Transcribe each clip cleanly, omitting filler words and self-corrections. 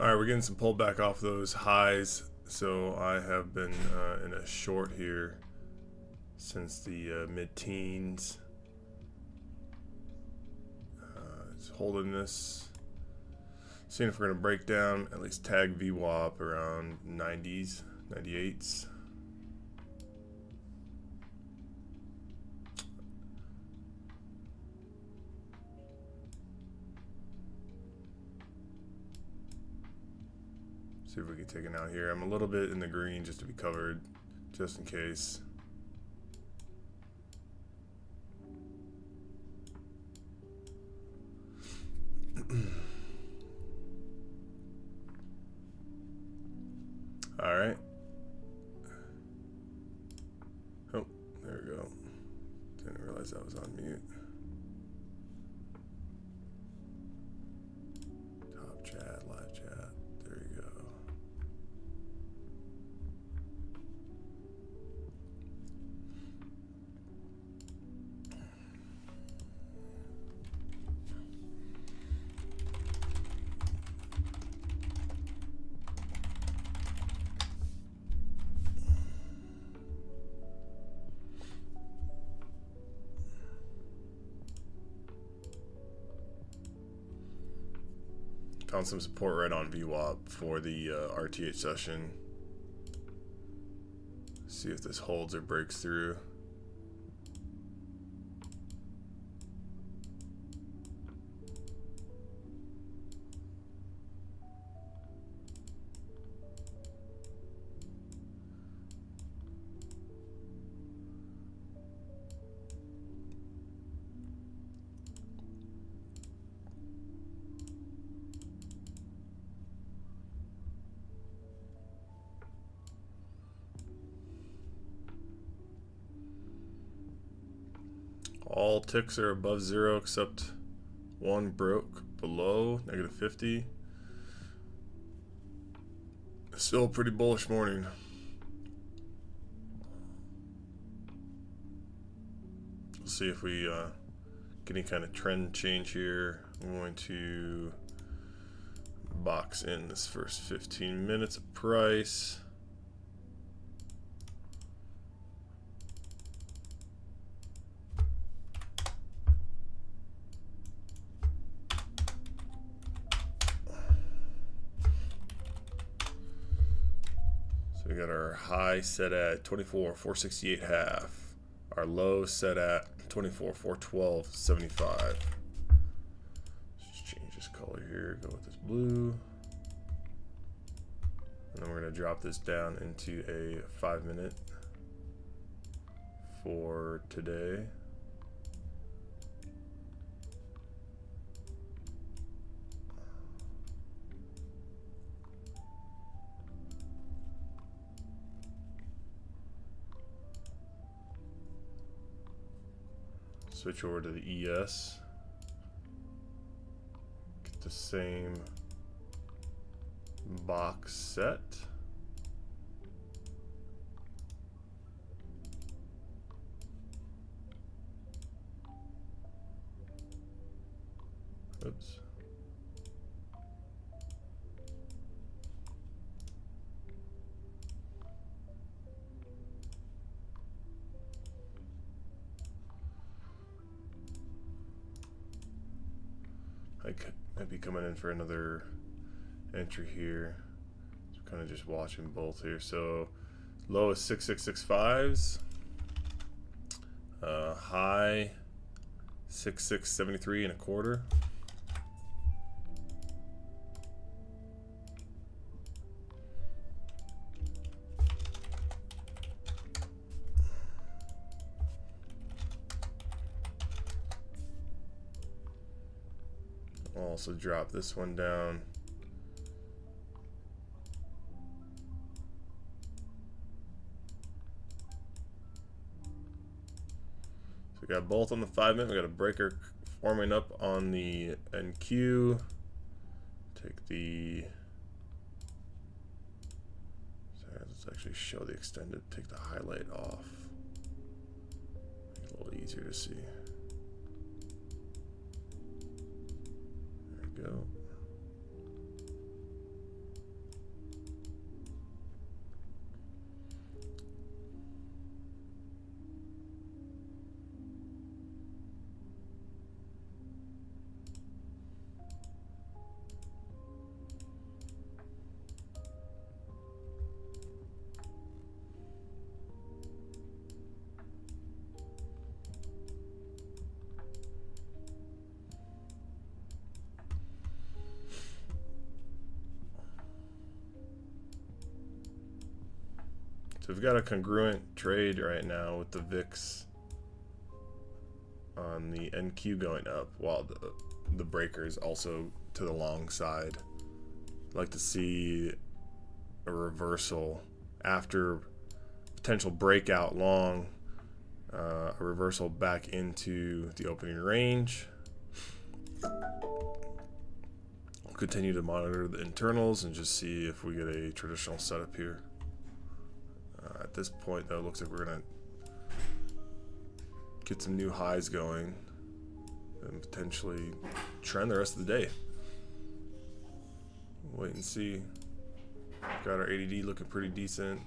All right, we're getting some pullback off those highs. So I have been in a short here since the mid-teens. It's holding this. Seeing if we're going to break down, at least tag VWAP around 90s, 98s. See if we can take it out here. I'm a little bit in the green just to be covered, just in case. All right. Oh, there we go. Didn't realize that was on mute. Top chat, live chat. There you go. Found some support right on VWAP for the RTH session. See if this holds or breaks through. All ticks are above zero except one broke below -50. Still a pretty bullish morning. We'll see if we get any kind of trend change here. I'm going to box in this first 15 minutes of price. So we got our high set at 24,468.5. Our low set at 24,412.75. Just change this color here. Go with this blue. And then we're going to drop this down into a 5-minute for today. Switch over to the ES. Get the same box set. Oops. I might be coming in for another entry here. So kind of just watching both here. So low is 6665s. High 6673.25. I'll also drop this one down. So we got both on the 5-minute. We got a breaker forming up on the NQ. Take the, sorry, let's actually show the extended. Take the highlight off. Make it a little easier to see. Go. So we've got a congruent trade right now with the VIX on the NQ going up while the breaker is also to the long side. I'd like to see a reversal after potential breakout long, a reversal back into the opening range. We'll continue to monitor the internals and just see if we get a traditional setup here. At this point, though, it looks like we're going to get some new highs going and potentially trend the rest of the day. Wait and see. Got our ADD looking pretty decent,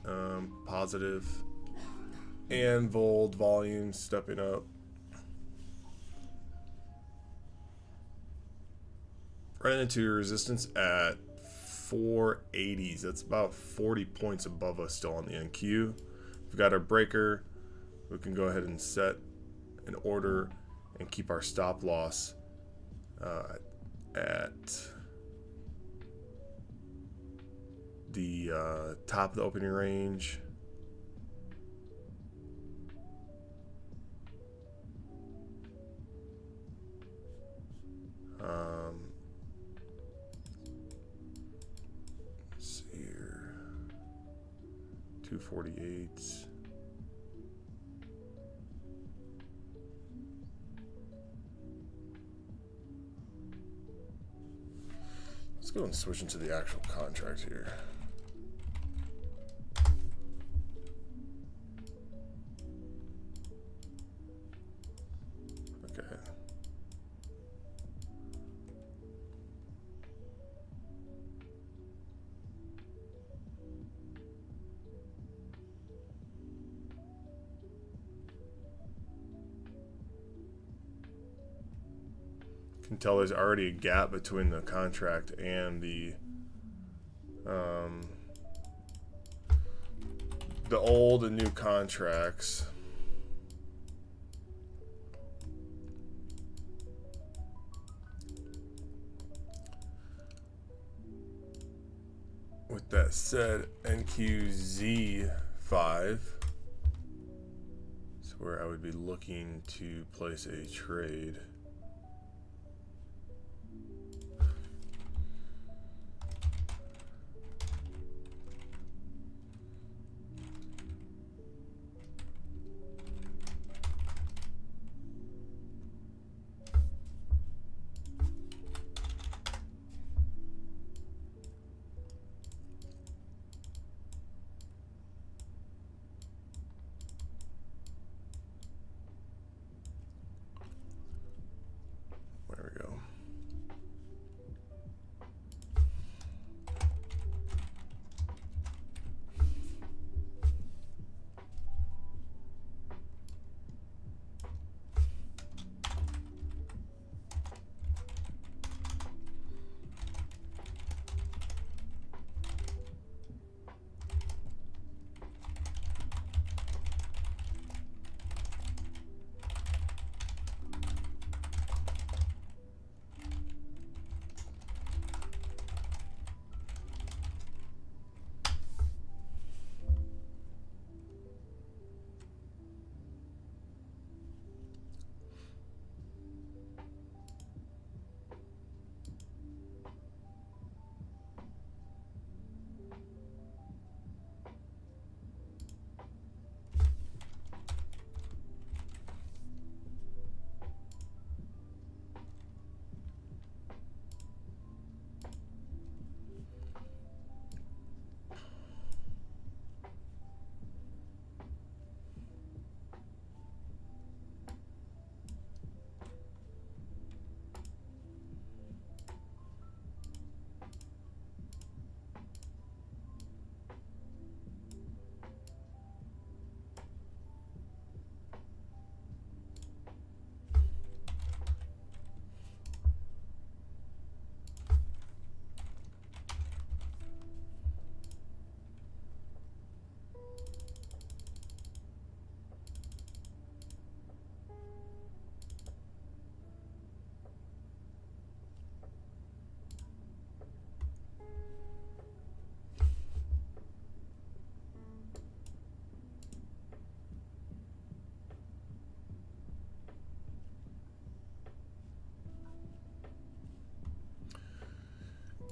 positive, and Volt volume stepping up. Running into resistance at 480s. That's about 40 points above us still on the NQ. We've got our breaker. We can go ahead and set an order and keep our stop loss at the top of the opening range. Let's see here. 248. Let's go and switch into the actual contract here. Okay. You can tell there's already a gap between the contract and the the old and new contracts. With that said, NQZ5 is where I would be looking to place a trade. There we go.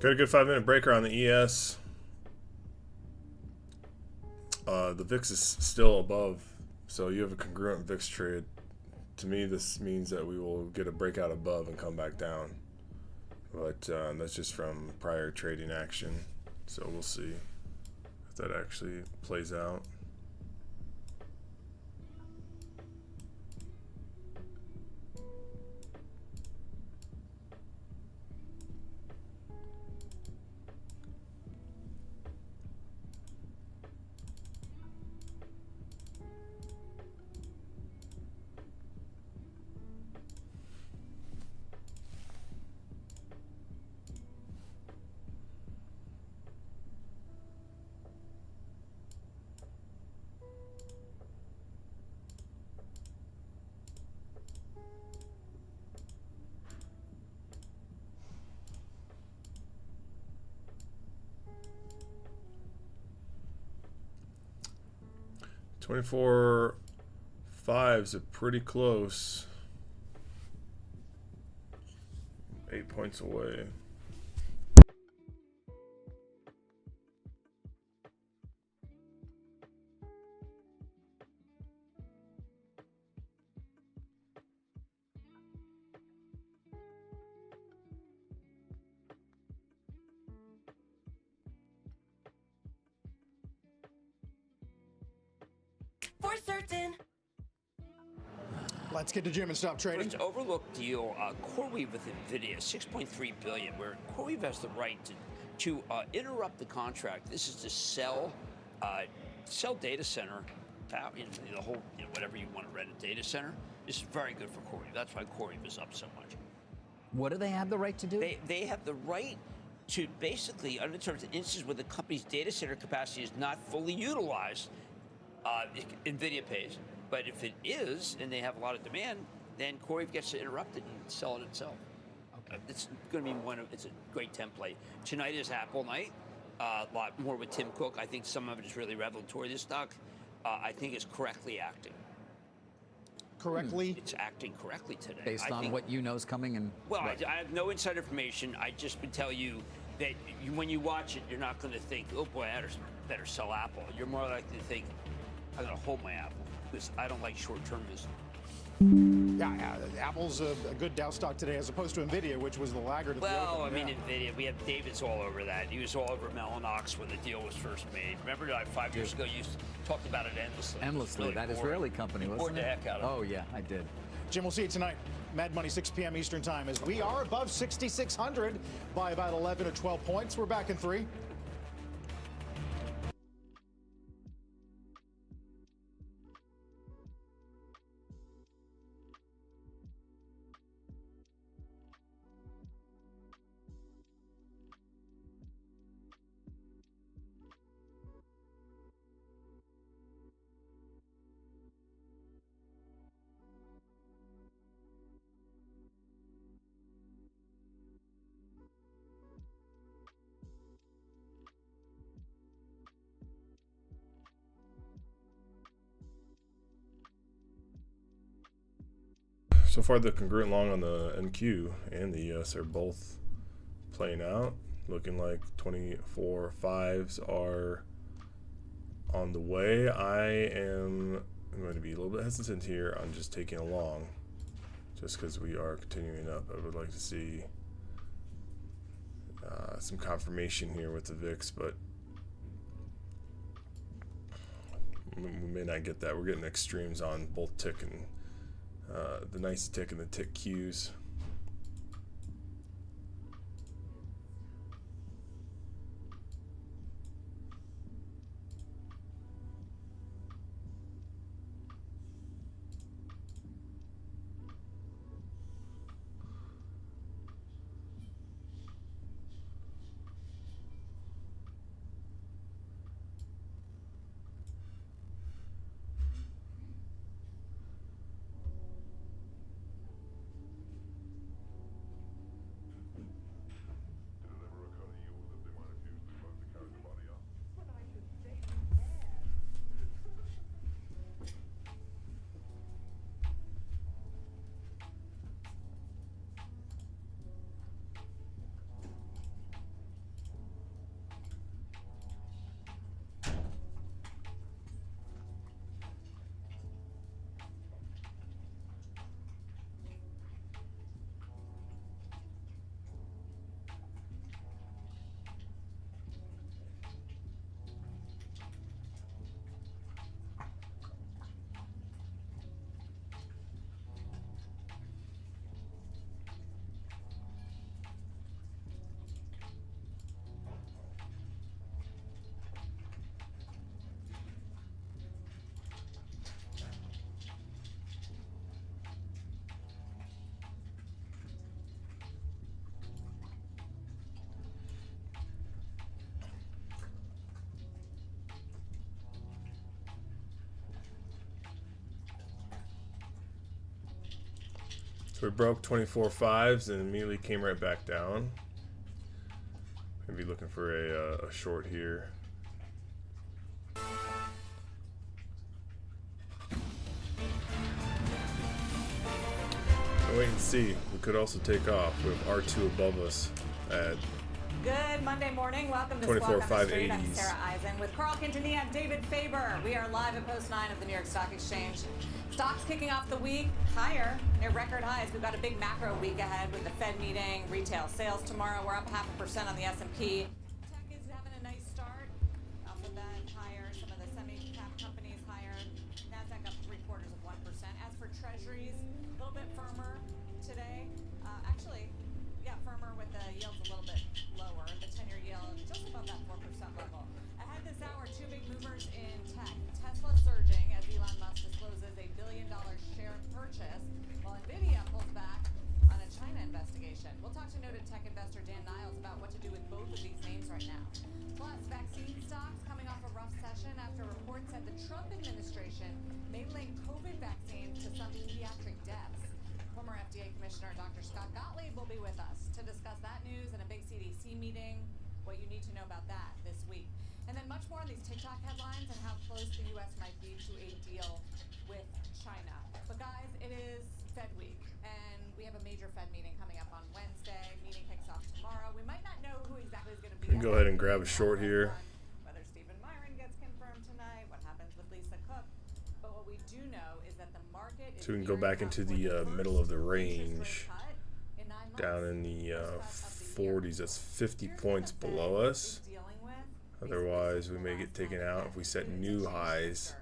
Got a good 5-minute breaker on the ES. The VIX is still above, so you have a congruent VIX trade. To me, this means that we will get a breakout above and come back down. But that's just from prior trading action, so we'll see if that actually plays out. $24.5 are pretty close. 8 points away. For certain. Let's get to Jim and stop trading. First overlooked deal, CoreWeave with NVIDIA, $6.3 billion, where CoreWeave has the right to interrupt the contract. This is to sell data center, the whole, whatever you want to rent a data center. This is very good for CoreWeave. That's why CoreWeave is up so much. What do they have the right to do? They have the right to basically, under terms of instances where the company's data center capacity is not fully utilized, NVIDIA pays. But if it is, and they have a lot of demand, then CoreWeave gets to interrupt it and sell it itself. Okay. It's going to be it's a great template. Tonight is Apple night. A lot more with Tim Cook. I think some of it is really revelatory. This stock, I think, is correctly acting. Correctly? It's acting correctly today. Based on what you know is coming and... Well, right. I have no inside information. I just would tell you that when you watch it, you're not going to think, oh boy, I better sell Apple. You're more likely to think, I'm going to hold my Apple, because I don't like short-termism. Yeah, Apple's a good Dow stock today as opposed to NVIDIA, which was the laggard. Well, I mean, NVIDIA, we have David's all over that. He was all over Mellanox when the deal was first made. Remember, 5 years ago, you talked about it endlessly. Endlessly. Really that boring. Israeli company, wasn't Bored it? the heck out of Oh, yeah, I did. Jim, we'll see you tonight. Mad Money, 6 p.m. Eastern Time, as we are above 6,600 by about 11 or 12 points. We're back in 3. So far, the congruent long on the NQ and the ES are both playing out, looking like 24.5s are on the way. I am going to be a little bit hesitant here on just taking a long, just because we are continuing up. I would like to see some confirmation here with the VIX, but we may not get that. We're getting extremes on both tick and the nice tick and the tick Qs. So we broke 24.5s and immediately came right back down. Maybe looking for a short here. Wait and see. We could also take off. We have R2 above us at Good Monday morning. Welcome to 24 Squawk on the Street. I'm 580s. Sarah Eisen with Carl Quintanilla and David Faber. We are live at Post 9 of the New York Stock Exchange. Stocks kicking off the week higher, near record highs. We've got a big macro week ahead with the Fed meeting, retail sales tomorrow. We're up 0.5% on the S&P. Tech is having a nice start. Alphabet higher, some of the semi-cap companies higher. Nasdaq up 0.75%. As for treasuries, a little bit firmer today. Actually, yeah, firmer with the yields a little bit lower. The 10-year yield just above that 4% level. Ahead this hour, two big movers in tech. Tesla surging as Elon Musk discloses a $1 billion share purchase, while NVIDIA pulls back on a China investigation. We'll talk to noted tech investor Dan Niles about what to do with both of these names right now. Plus, vaccine stocks coming off a off session after reports said the Trump administration may link COVID vaccines to some pediatric deaths. Former FDA Commissioner Dr. Scott Gottlieb will be with us to discuss that news and a big CDC meeting, what you need to know about that this week. And then much more on these TikTok headlines and how close the U.S. might be to a deal with China. But guys, it is Fed week, and we have a major Fed meeting coming up on Wednesday. Meeting kicks off tomorrow. We might not know who exactly is going to be. You can go ahead and grab a short here. Whether Stephen Myron gets confirmed tonight, what happens with Lisa Cook. But what we do know is that the market is So we can go back into the middle of the range, down in the 40s. That's 50 points below us. Otherwise, we may get taken out if we set new highs.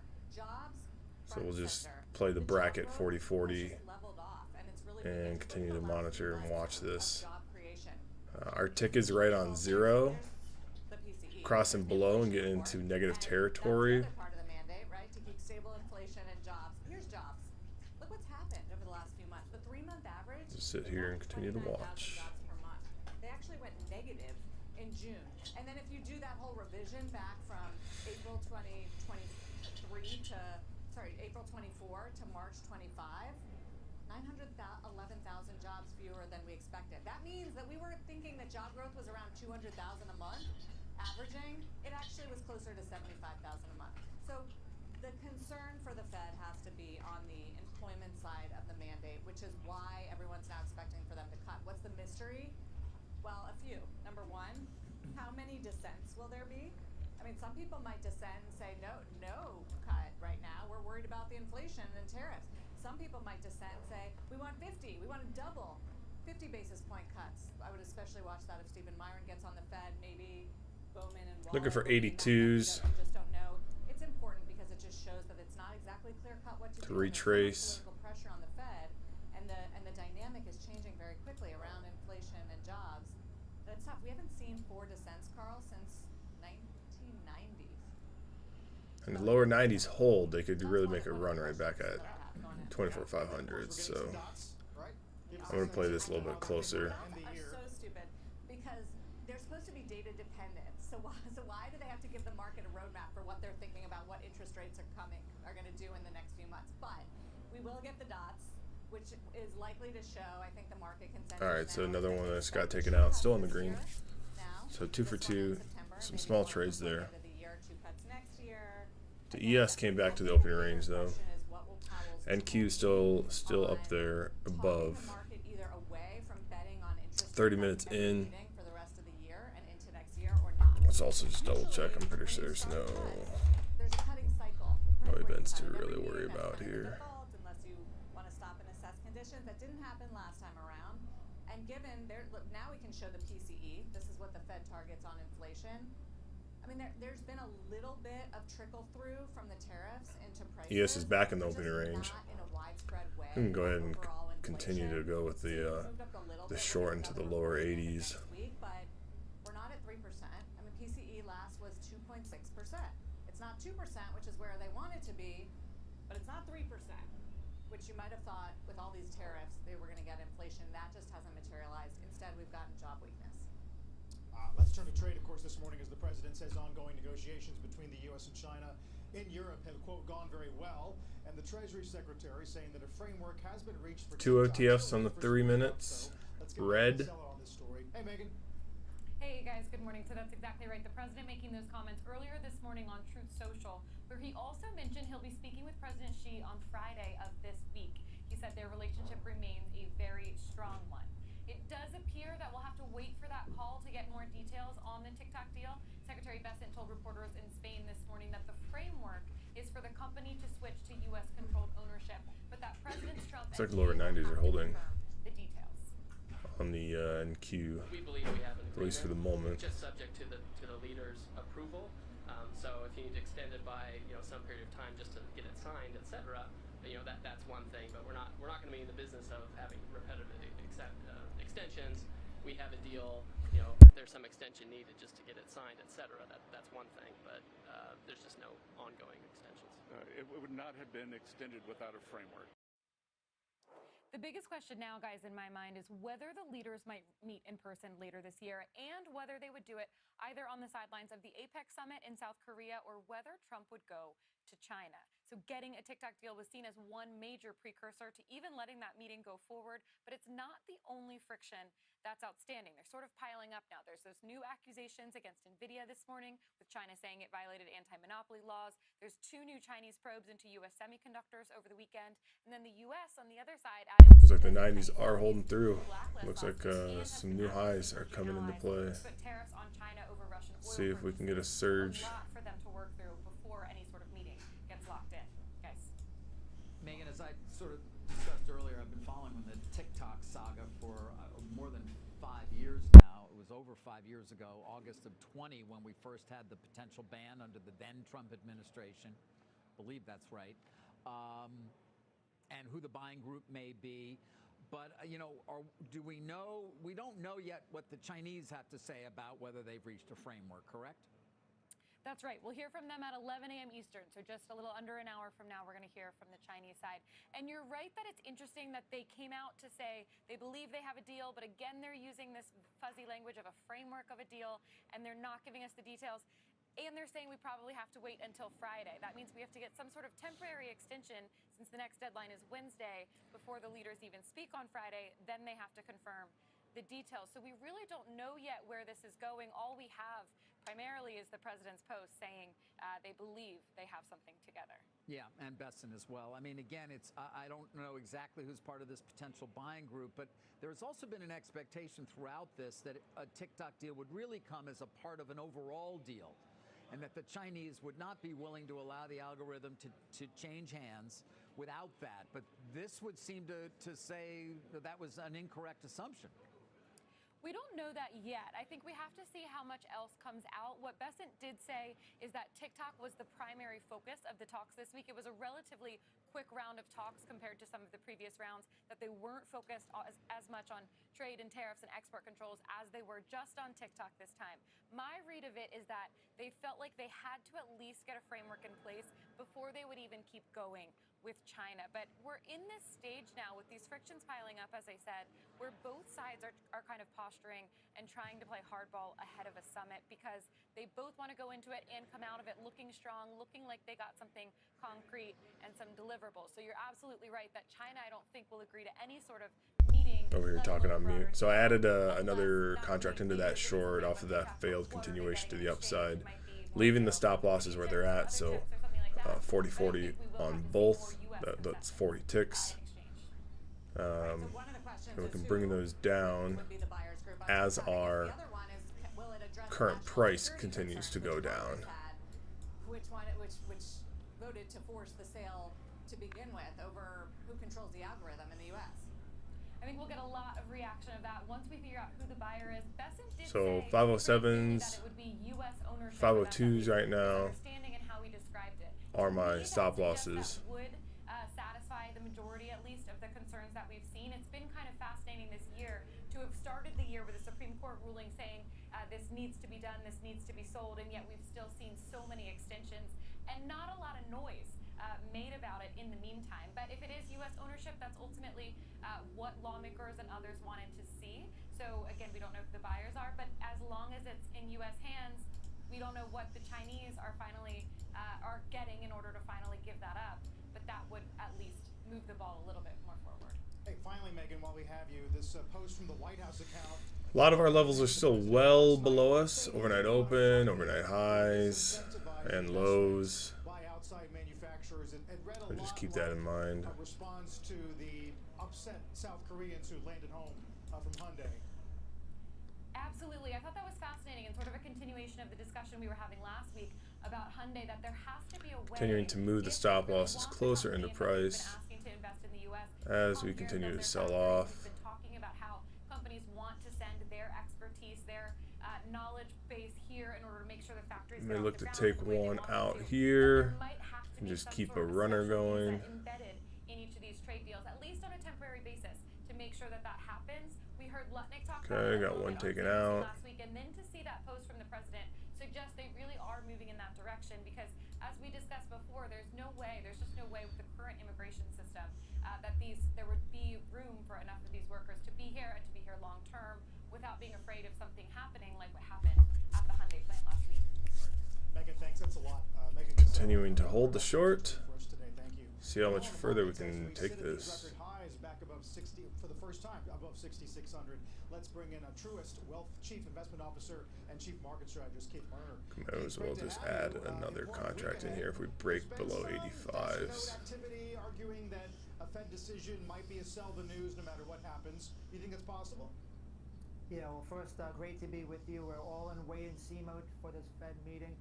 So we'll just play the bracket 40-40 and continue to monitor and watch this. Our tick is right on 0, crossing below and getting into negative territory. Just sit here and continue to watch. They actually went negative in June. And then if you do that whole revision back from April 24 to March 25, 911,000 jobs fewer than we expected. That means that we were thinking that job growth was around 200,000 a month, averaging. It actually was closer to 75,000 a month. So the concern for the Fed has to be on the employment side of the mandate, which is why everyone's now expecting for them to cut. What's the mystery? Well, a few. Number one, how many dissents will there be? I mean, some people might dissent and say, no cut right now. We're worried about the inflation and tariffs. Some people might dissent and say, we want 50. We want to double 50 basis point cuts. I would especially watch that if Stephen Myron gets on the Fed, maybe Bowman and Waller. Looking for 82s. We just don't know. It's important because it just shows that it's not exactly clear cut what to do. Retrace. Political pressure on the Fed, and the dynamic is changing very quickly around inflation and jobs. But it's tough. We haven't seen 4 dissents, Carl, since 1990. And the lower 90s hold, they could really make a run right back at 24,500. So I'm going to play this a little bit closer. Are so stupid because they're supposed to be data dependent. So why do they have to give the market a roadmap for what they're thinking about what interest rates are going to do in the next few months? But we will get the dots, which is likely to show, I think, the market consensus. All right, so another one that's got taken out, still in the green. So 2 for 2, some small trades there. The ES came back to the opening range though. NQ still up there above. 30 minutes in. Let's also just double check. I'm pretty sure there's no events to really worry about here. Unless you want to stop and assess conditions. That didn't happen last time around. And given look, now we can show the PCE. This is what the Fed targets on inflation. I mean, there's been a little bit of trickle through from the tariffs into prices. ES is back in the opening range. Not in a widespread way. We can go ahead and continue to go with the short into the lower 80s. But we're not at 3%. I mean, PCE last was 2.6%. It's not 2%, which is where they want it to be, but it's not 3%, which you might have thought with all these tariffs they were going to get inflation. That just hasn't materialized. Instead, we've gotten job weakness. Let's turn to trade, of course, this morning as the president says ongoing negotiations between the U.S. and China in Europe have, quote, gone very well. And the Treasury Secretary saying that a framework has been reached for 2 OTFs on the 3 minutes. Red. Hey, Megan. Hey guys, good morning. So that's exactly right. The president making those comments earlier this morning on Truth Social, where he also mentioned he'll be speaking with President Xi on Friday of this week. He said their relationship remains a very strong one. It does appear that we'll have to wait for that call to get more details on the TikTok deal. Secretary Bessent told reporters in Spain this morning that the framework is for the company to switch to U.S.-controlled ownership, but that President Trump Looks like lower 90s are holding the details on the NQ, we believe we have an at least for the moment. just subject to the leader's approval. So if you need to extend it by some period of time just to get it signed, etc., that's one thing. But we're not going to be in the business of having repetitive extensions. We have a deal. If there's some extension needed just to get it signed, etc., that's one thing. But there's just no ongoing extensions. It would not have been extended without a framework. The biggest question now, guys, in my mind is whether the leaders might meet in person later this year and whether they would do it either on the sidelines of the APEC summit in South Korea or whether Trump would go to China. So getting a TikTok deal was seen as one major precursor to even letting that meeting go forward, but it's not the only friction that's outstanding. They're sort of piling up now. There's those new accusations against NVIDIA this morning, with China saying it violated anti-monopoly laws. There's 2 new Chinese probes into U.S. semiconductors over the weekend. And then the U.S. on the other side added... Looks like the 90s are holding through. Looks like some new highs are coming into play. Put tariffs on China over Russian oil. See if we can get a surge. A lot for them to work through before any sort of meeting gets locked in. Guys. Megan, as I sort of discussed earlier, I've been following the TikTok saga for more than 5 years now. It was over 5 years ago, August of 20, when we first had the potential ban under the then Trump administration. I believe that's right. And who the buying group may be. But, do we know? We don't know yet what the Chinese have to say about whether they've reached a framework, correct? That's right. We'll hear from them at 11 a.m. Eastern, so just a little under an hour from now, we're going to hear from the Chinese side. And you're right that it's interesting that they came out to say they believe they have a deal, but again, they're using this fuzzy language of a framework of a deal, and they're not giving us the details. And they're saying we probably have to wait until Friday. That means we have to get some sort of temporary extension since the next deadline is Wednesday before the leaders even speak on Friday. Then they have to confirm the details. So we really don't know yet where this is going. All we have primarily is the president's post saying they believe they have something together. Yeah, and Besson as well. I mean, again, I don't know exactly who's part of this potential buying group, but there's also been an expectation throughout this that a TikTok deal would really come as a part of an overall deal, and that the Chinese would not be willing to allow the algorithm to change hands without that. But this would seem to say that was an incorrect assumption. We don't know that yet. I think we have to see how much else comes out. What Besant did say is that TikTok was the primary focus of the talks this week. It was a relatively quick round of talks compared to some of the previous rounds, that they weren't focused as much on trade and tariffs and export controls as they were just on TikTok this time. My read of it is that they felt like they had to at least get a framework in place before they would even keep going with China. But we're in this stage now with these frictions piling up, as I said, where both sides are kind of posturing and trying to play hardball ahead of a summit because they both want to go into it and come out of it looking strong, looking like they got something concrete and some deliverables. So you're absolutely right that China, I don't think, will agree to any sort of meeting. Over here talking on mute. So I added another contract into that short off of that failed continuation to the upside, leaving the stop losses where they're at. So 40-40 on both. That's 40 ticks. And we can bring those down as our current price continues to go down. Which voted to force the sale to begin with over who controls the algorithm in the U.S. I think we'll get a lot of reaction of that once we figure out who the buyer is. Besant did So say 507s, that it would be U.S. ownership. 502s right now Understanding and how he described it. are my stop losses. That would satisfy the majority, at least, of the concerns that we've seen. It's been kind of fascinating this year to have started the year with a Supreme Court ruling saying this needs to be done, this needs to be sold, and yet we've still seen so many extensions and not a lot of noise made about it in the meantime. But if it is U.S. ownership, that's ultimately what lawmakers and others wanted to see. So again, we don't know who the buyers are, but as long as it's in U.S. hands, we don't know what the Chinese are finally are getting in order to finally give that up. But that would at least move the ball a little bit more forward. Hey, finally, Megan, while we have you, this post from the White House account. A lot of our levels are still well below us. Overnight open, overnight highs, and lows. So just keep that in mind. Response to the upset South Koreans who landed home from Hyundai. Absolutely. I thought that was fascinating and sort of a continuation of the discussion we were having last week about Hyundai, that there has to be a way. Continuing to move the stop losses closer into price as we continue to sell off. We've been talking about how companies want to send their expertise, their knowledge base here in order to make sure the factories. May look to take one out here and just keep a runner going. Embedded in each of these trade deals, at least on a temporary basis, to make sure that that happens. We heard Lutnick talk about it got one taken out last week, and then to see that post from the president suggests they really are moving in that direction, because as we discussed before, there's just no way with the current immigration system that there would be room for enough of these workers to be here and to be here long term without being afraid of something happening like what happened at the Hyundai plant last week. Megan, thanks. That's a lot. Megan, Continuing to hold the short. for us today. Thank you. See how much Well, the further we markets as can we take sit at these this. record highs back above 60 for the first time, above 6,600. Let's bring in a Truist Wealth Chief Investment Officer and Chief Market Strategist Keith Lerner. Might as well just add another contract in here if we break below 85s. Activity arguing that a Fed decision might be a sell the news no matter what happens. Do you think that's possible? Yeah, well, first, great to be with you. We're all in wait-and-see mode for this Fed meeting.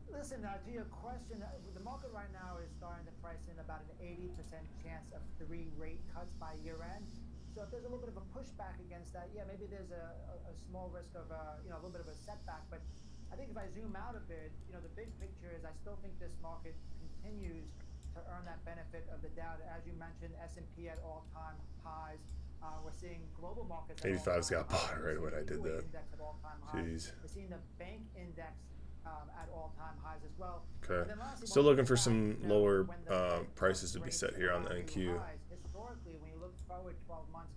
Listen, to your question, the market right now is starting to price in about an 80% chance of 3 rate cuts by year-end. So if there's a little bit of a pushback against that, yeah, maybe there's a small risk of a little bit of a setback. But I think if I zoom out a bit, the big picture is I still think this market continues to earn that benefit of the Dow. As you mentioned, S&P at all-time highs. We're seeing global markets. 85's got bought right when I did that. Index at all-time highs. Jeez. We're seeing the bank index at all-time highs as well. Okay. And then lastly, Still looking for market some back, lower when the prices to be rates set here on the are NQ. highs, historically, when you look forward 12 months,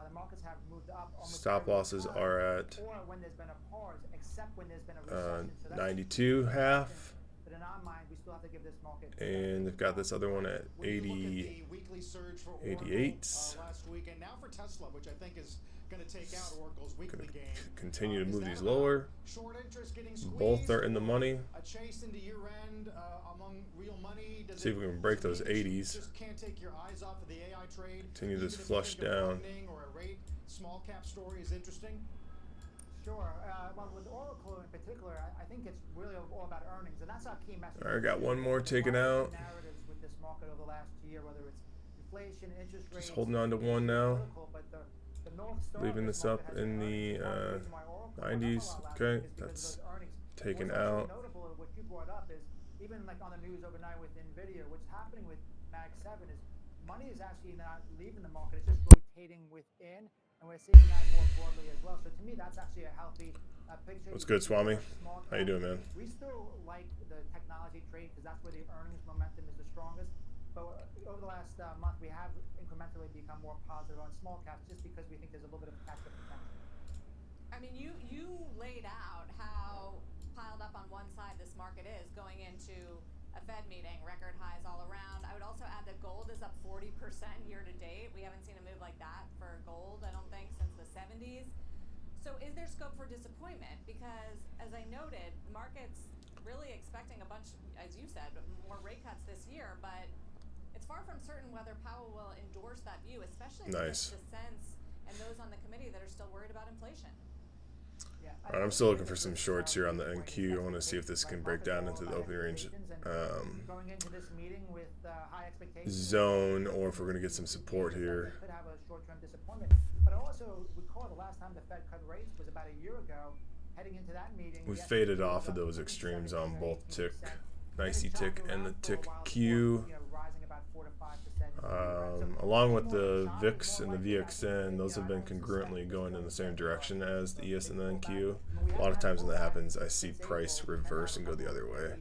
the markets have moved up almost Stop every losses time, are at or when there's been a pause, except when there's been a recession. So that's 92 half. But in our mind, we still have to give this market. And they've got this other one at When you look at 80. the weekly surge for 88s. Oracle, last week, and now for Tesla, which I think is going to take out Oracle's weekly gain. Continue to Is move that these about lower. Short interest getting squeezed, Both are in the money. a chase into year-end among real money. Does See if we can break those does it mean you 80s. Just can't take your eyes off of the AI trade. Continue even this if you flush think a down. funding or a rate small cap story is interesting? Sure. Well, with Oracle in particular, I think it's really all about earnings, and that's our key message. All right, got one more taken out. Narratives with this market over the last year, whether it's inflation, interest rates. Just holding on to one now. But the North Star Leaving of this market up has in been the earnings. One reason why Oracle went up a 90s. lot last Okay, week is because that's of those earnings. taken What's also out. notable, what you brought up is even like on the news overnight with Nvidia, what's happening with Mag 7 is money is actually not leaving the market; it's just rotating within, and we're seeing that more broadly as well. So to me, that's actually a healthy picture. What's good, Swami? Small How you cap. doing, man? We still like the technology trade because that's where the earnings momentum is the strongest. But over the last month, we have incrementally become more positive on small caps just because we think there's a little bit of catch-up potential. I mean, you laid out how piled up on one side this market is going into a Fed meeting, record highs all around. I would also add that gold is up 40% year to date. We haven't seen a move like that for gold, I don't think, since the 70s. So is there scope for disappointment? Because as I noted, the market's really expecting a bunch, as you said, more rate cuts this year, but it's far from certain whether Powell will endorse that view, especially Nice. with dissents and those on the committee that are still worried about inflation. All right, I'm still looking for some shorts here on the NQ. I want to see if this can break down into the opening range Going into this meeting with high expectations, zone, or if we're going to get some support here. could have a short-term disappointment. But I also recall the last time the Fed cut rates was about a year ago. Heading into that meeting, We the faded S&P was off of up those extremes on 17 or both tick, 18%. nicey Been tick, chopping and the around for a tick while Q. before, rising about 4 to 5%. Along with the VIX and the VXN, those have been congruently going in the same direction as the ES and the NQ. A lot of times when that happens, I see price reverse and go the other way.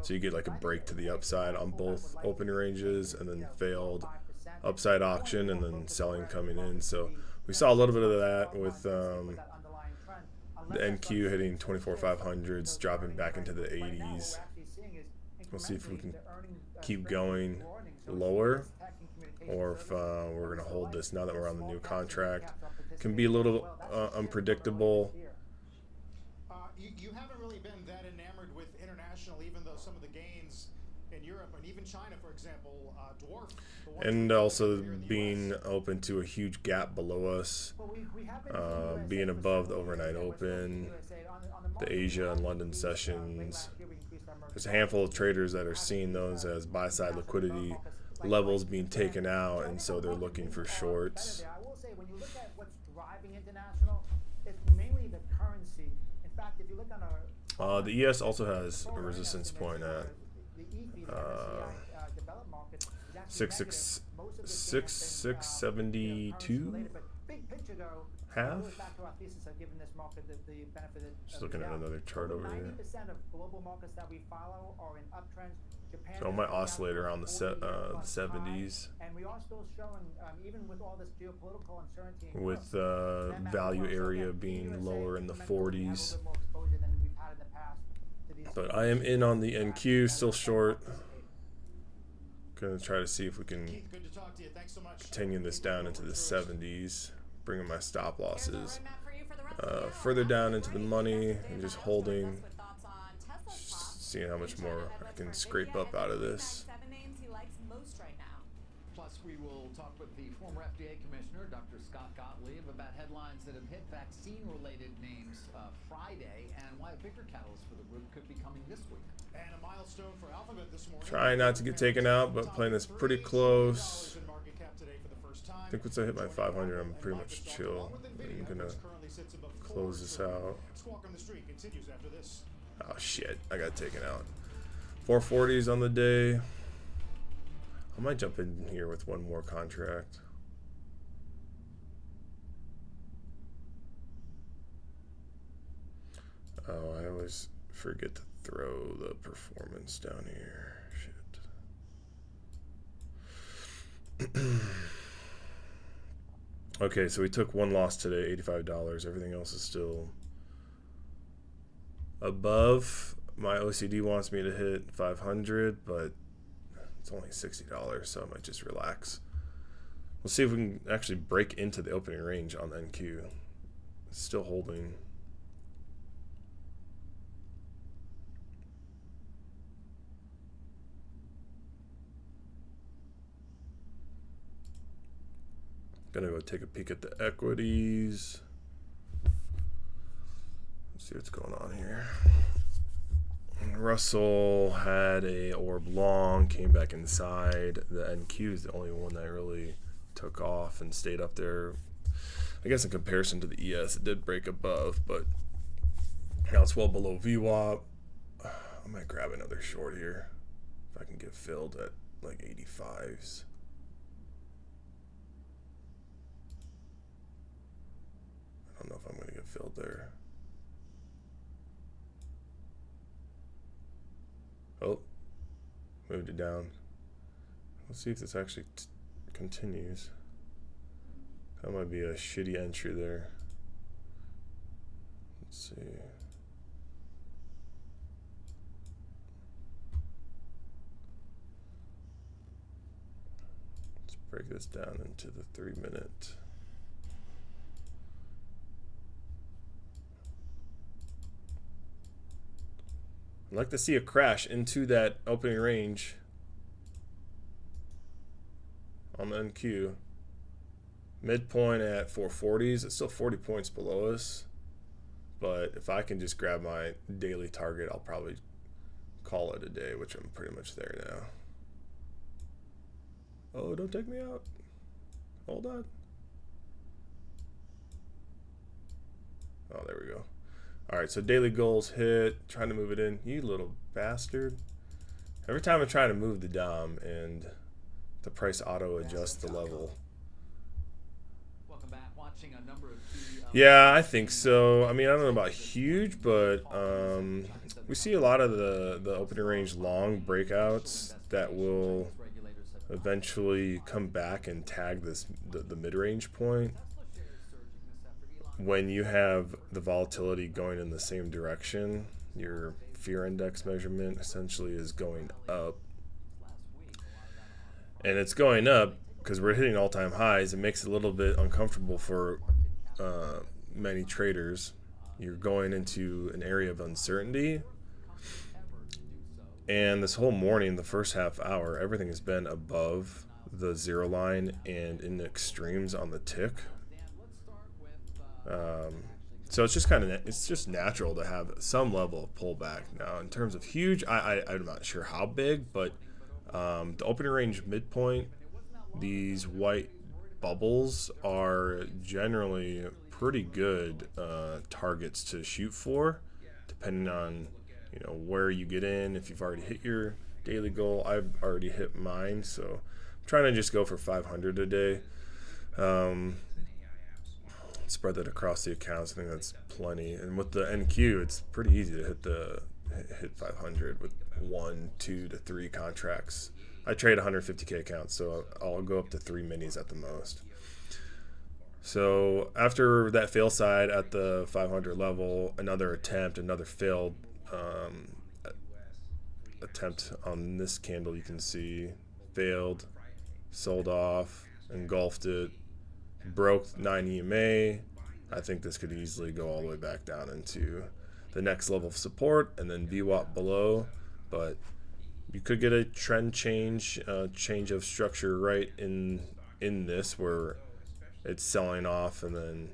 So you get like a break to the upside on both open ranges and then failed upside auction and then selling coming in. So we saw a little bit of that with the NQ hitting 24,500s, dropping back into the 80s. We'll see if we can keep going lower, or if we're going to hold this now that we're on the new contract. Can be a little unpredictable. You haven't really been that enamored with international, even though some of the gains in Europe and even China, for example, dwarf. the ones And we also here in the being US. open to a huge gap below us, being above the overnight open, the Asia and London sessions. There's a handful of traders that are seeing those as buy-side liquidity levels being taken out, and so they're looking for shorts. I will say, when you look at what's driving international, it's mainly the currency. In fact, if you look on The ES also has a resistance point at the EFI, the MSCI developed markets, is actually negative. Most of it's been 6,672. related, but big picture, ago, Half? it was back to our thesis of giving this market the benefit of Just the looking at doubt. another chart over here. 90% of global markets that we follow are in uptrends. Japan So I is might back oscillate to around the 40-year plus 70s high, and we are still showing, even with all this geopolitical uncertainty, in with Europe, that value macro- so area again, being USA, lower in the fundamentally, we have a 40s. little bit more exposure than we've had in the past to these But I am in on the NQ, still short. participating. Gonna try to see if we can Keith, good to talk to you. Thanks so much. continue this down into the 70s, bringing my stop Here's losses our roadmap for you for the rest of the hour. further down After into the break, money Dr. and Dave just Manos joins holding, us with thoughts on Tesla's talks, seeing how much China more I headwinds can for scrape Nvidia, up and out of the this. 7 names he likes most right now. Plus, we will talk with the former FDA commissioner, Dr. Scott Gottlieb, about headlines that have hit vaccine-related names Friday and why a bigger catalyst for the group could be coming this week. And a milestone for Alphabet this morning. Trying not to get taken out, but playing this pretty close. In market cap today for the first time. I think once I hit my 500, I'm pretty much chill. I'm gonna close this out. Squawk on the Street continues after this. Oh shit, I got taken out. 440s on the day. I might jump in here with one more contract. Oh, I always forget to throw the performance down here. Shit. Okay, so we took one loss today, $85. Everything else is still above. My OCD wants me to hit 500, but it's only $60, so I might just relax. We'll see if we can actually break into the opening range on the NQ. It's still holding. Gonna go take a peek at the equities. Let's see what's going on here. Russell had a orb long, came back inside. The NQ is the only one that really took off and stayed up there. I guess in comparison to the ES, it did break above, but now it's well below VWAP. I might grab another short here if I can get filled at like 85s. I don't know if I'm going to get filled there. Oh, moved it down. Let's see if this actually continues. That might be a shitty entry there. Let's see. Let's break this down into the 3-minute. I'd like to see a crash into that opening range on the NQ. Midpoint at 440s. It's still 40 points below us. But if I can just grab my daily target, I'll probably call it a day, which I'm pretty much there now. Oh, don't take me out. Hold on. Oh, there we go. All right, so daily goals hit. Trying to move it in. You little bastard. Every time I try to move the DOM and the price auto adjusts the level. Welcome back. Watching a number of key, Yeah, I think so. I mean, I don't know about huge, but we see a lot of the opening range long breakouts that will eventually come back and tag the mid-range point. When you have the volatility going in the same direction, your fear index measurement essentially is going up. And it's going up because we're hitting all-time highs. It makes it a little bit uncomfortable for many traders. You're going into an area of uncertainty. And this whole morning, the first half hour, everything has been above the zero line and in the extremes on the tick. So it's just it's just natural to have some level of pullback. Now, in terms of huge, I'm not sure how big, but the opening range midpoint, these white bubbles are generally pretty good targets to shoot for, depending on where you get in. If you've already hit your daily goal, I've already hit mine, so I'm trying to just go for 500 a day. spread that across the accounts. I think that's plenty. And with the NQ, it's pretty easy to hit 500 with 1, 2 to 3 contracts. I trade 150K accounts, so I'll go up to 3 minis at the most. So after that fail side at the 500 level, another failed attempt on this candle, you can see, failed, sold off, engulfed it, broke 9 EMA. I think this could easily go all the way back down into the next level of support and then VWAP below, but you could get a trend change of structure right in this, where it's selling off and then,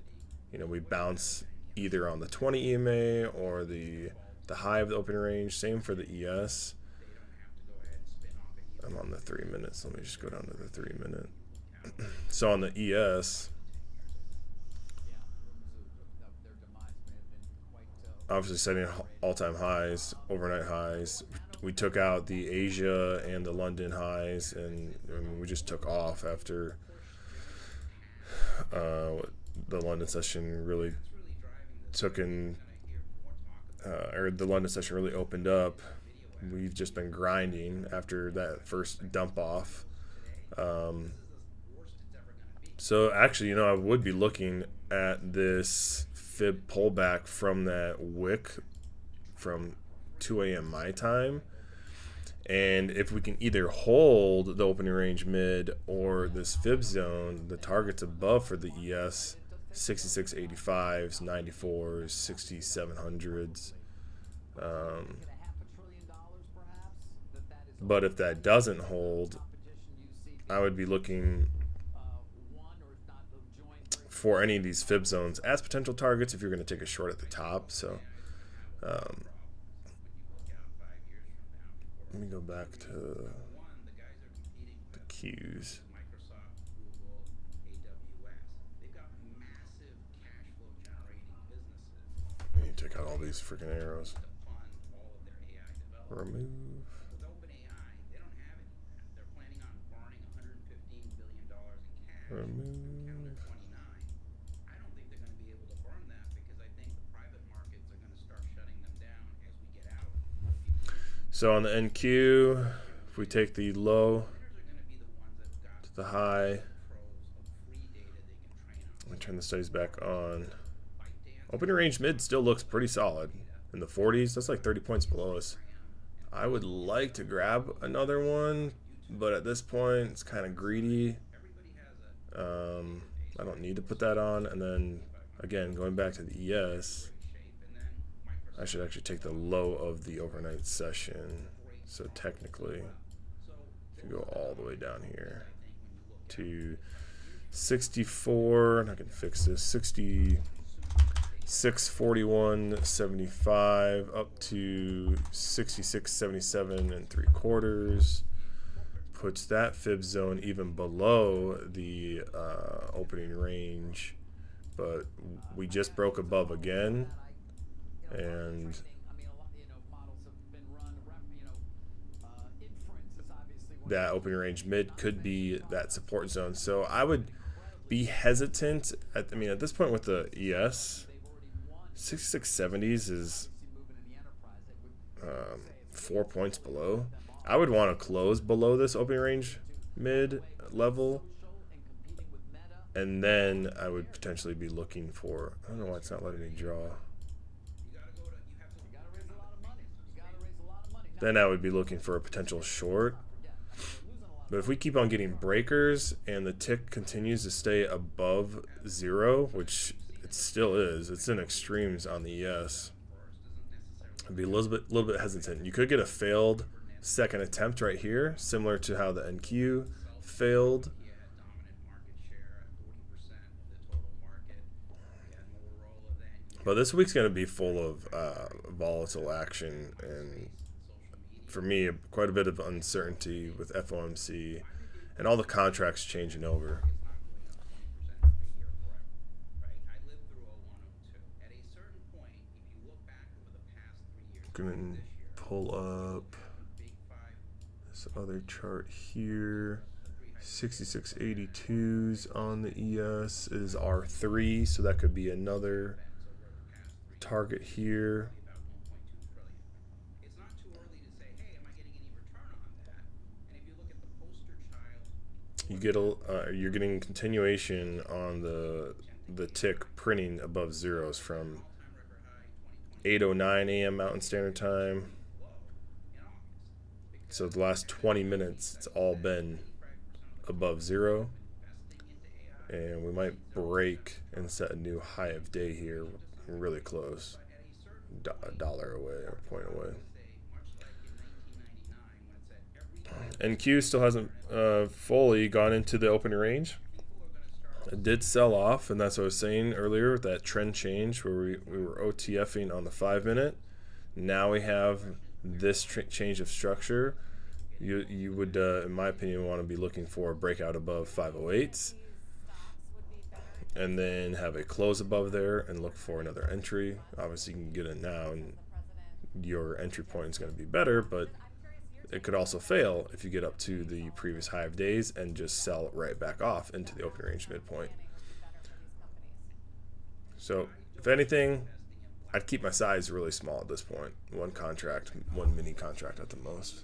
you know, we bounce either on the 20 EMA or the high of the opening range. Same for the ES. I'm on the 3 minutes. Let me just go down to the 3 minute. So on the ES, obviously setting all-time highs, overnight highs. We took out the Asia and the London highs, and I mean, we just took off after the London session really took in, or the London session really opened up. We've just been grinding after that first dump off. So actually, you know, I would be looking at this fib pullback from that wick from 2 a.m. my time. And if we can either hold the opening range mid or this fib zone, the targets above for the ES, 6685s, 94s, 6700s. But if that doesn't hold, I would be looking for any of these fib zones as potential targets if you're going to take a short at the top. So let me go back to the Qs. I need to take out all these freaking arrows. Remove. Remove. So on the NQ, if we take the low to the high, let me turn the studies back on. Opening range mid still looks pretty solid in the 40s. That's like 30 points below us. I would like to grab another one, but at this point it's kind of greedy. I don't need to put that on. And then again, going back to the ES, I should actually take the low of the overnight session. So technically, if you go all the way down here to 64, and I can fix this, 66.41.75 up to 66.77 3/4, puts that fib zone even below the opening range, but we just broke above again. And that opening range mid could be that support zone. So I would be hesitant at this point with the ES. 6670s is 4 points below. I would want to close below this opening range mid level, and then I would potentially be looking for, I don't know why it's not letting me draw. Then I would be looking for a potential short. But if we keep on getting breakers and the tick continues to stay above 0, which it still is, it's in extremes on the ES, I'd be a little bit hesitant. You could get a failed second attempt right here, similar to how the NQ failed. But this week's going to be full of volatile action, and for me, quite a bit of uncertainty with FOMC and all the contracts changing over. I'm going to pull up this other chart here. 6682s on the ES is R3, so that could be another target here. You're getting continuation on the tick printing above zeros from 8:09 a.m. Mountain Standard Time. So the last 20 minutes, it's all been above zero, and we might break and set a new high of day here. We're really close, a dollar away or a point away. NQ still hasn't fully gone into the opening range. It did sell off, and that's what I was saying earlier, that trend change where we were OTFing on the 5-minute. Now we have this change of structure. You would, in my opinion, want to be looking for a breakout above 508s, and then have a close above there and look for another entry. Obviously, you can get it now, and your entry point is going to be better, but it could also fail if you get up to the previous high of days and just sell it right back off into the opening range midpoint. So, if anything, I'd keep my size really small at this point. One contract, one mini contract at the most.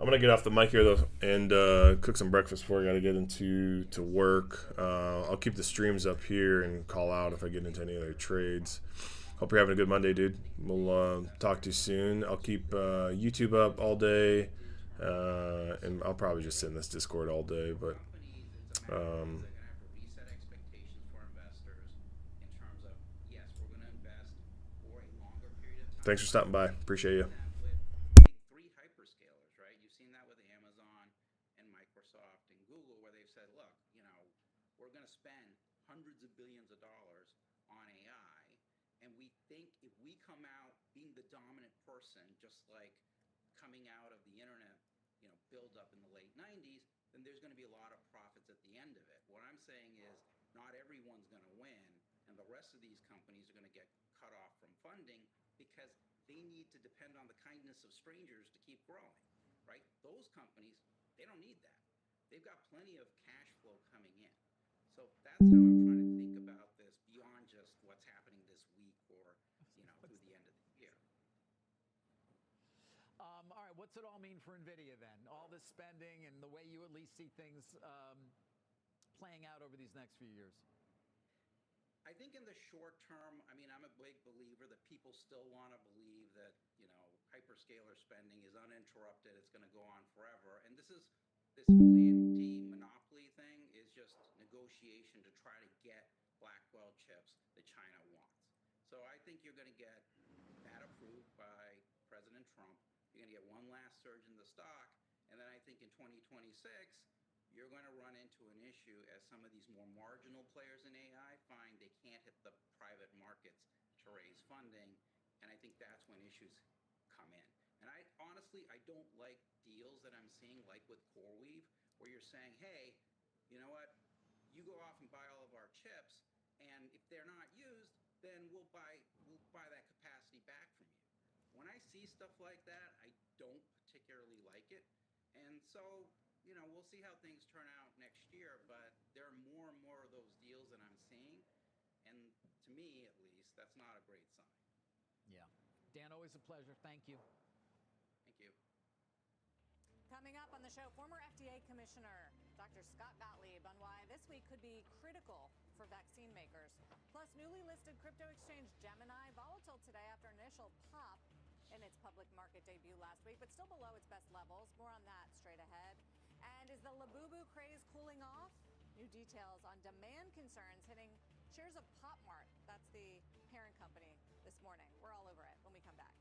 I'm gonna get off the mic here though and cook some breakfast before I gotta get into work. I'll keep the streams up here and call out if I get into any other trades. Hope you're having a good Monday, dude. We'll talk to you soon. I'll keep YouTube up all day, and I'll probably just sit in this Discord all day. But thanks for stopping by. Appreciate you. Hundreds of billions of dollars on AI, and we think if we come out being the dominant person, just like coming out of the internet, build up in the late 90s, then there's going to be a lot of profits at the end of it. What I'm saying is not everyone's going to win, and the rest of these companies are going to get cut off from funding because they need to depend on the kindness of strangers to keep growing, right? Those companies, they don't need that. They've got plenty of cash flow coming in. So that's how I'm trying to think about this beyond just what's happening this week or, through the end of the year. All right, what's it all mean for NVIDIA then? All this spending and the way you at least see things playing out over these next few years? I think in the short term, I'm a big believer that people still want to believe that, hyperscaler spending is uninterrupted. It's going to go on forever. And this whole anti-monopoly thing is just negotiation to try to get Blackwell chips that China wants. So I think you're going to get that approved by President Trump. You're going to get one last surge in the stock. And then I think in 2026, you're going to run into an issue as some of these more marginal players in AI find they can't hit the private markets to raise funding. And I think that's when issues come in. And I don't like deals that I'm seeing like with CoreWeave, where you're saying, hey, you know what? You go off and buy all of our chips, and if they're not used, then we'll buy that capacity back from you. When I see stuff like that, I don't particularly like it. And so, we'll see how things turn out next year, but there are more and more of those deals that I'm seeing. And to me, at least, that's not a great sign. Yeah. Dan, always a pleasure. Thank you. Thank you. Coming up on the show, former FDA Commissioner Dr. Scott Gottlieb on why this week could be critical for vaccine makers. Plus, newly listed crypto exchange Gemini volatile today after initial pop in its public market debut last week, but still below its best levels. More on that straight ahead. And is the Labubu craze cooling off? New details on demand concerns hitting shares of PopMart. That's the parent company this morning. We're all over it when we come back.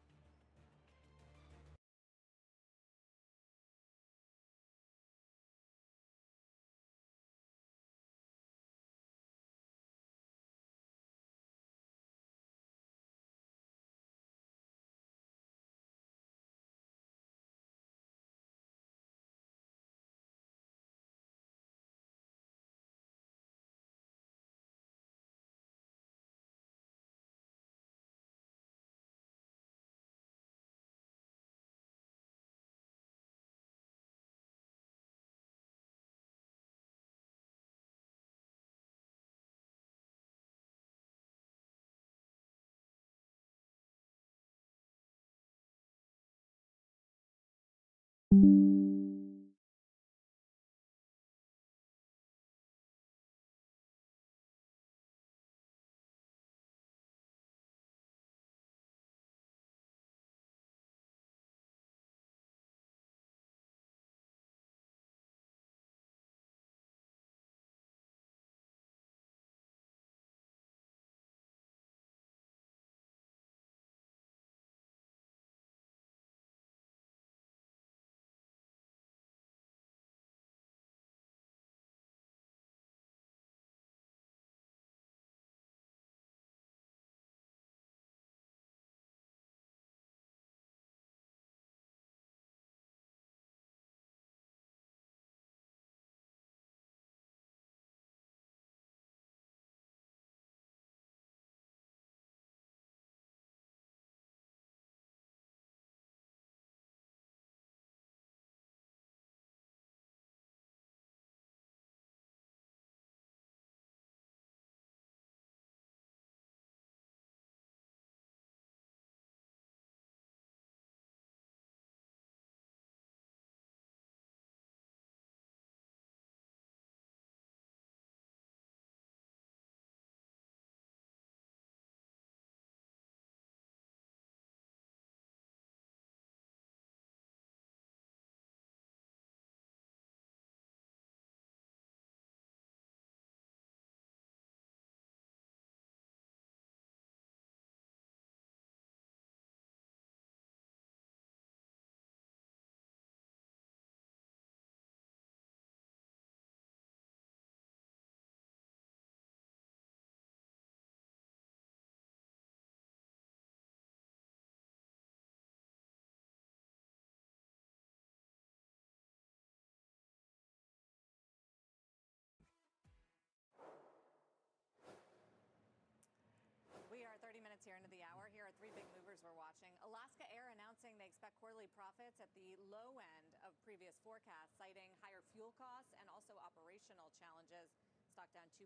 here into the hour. Here are three big movers we're watching. Alaska Air announcing they expect quarterly profits at the low end of previous forecasts, citing higher fuel costs and also operational challenges. Stock down 2%.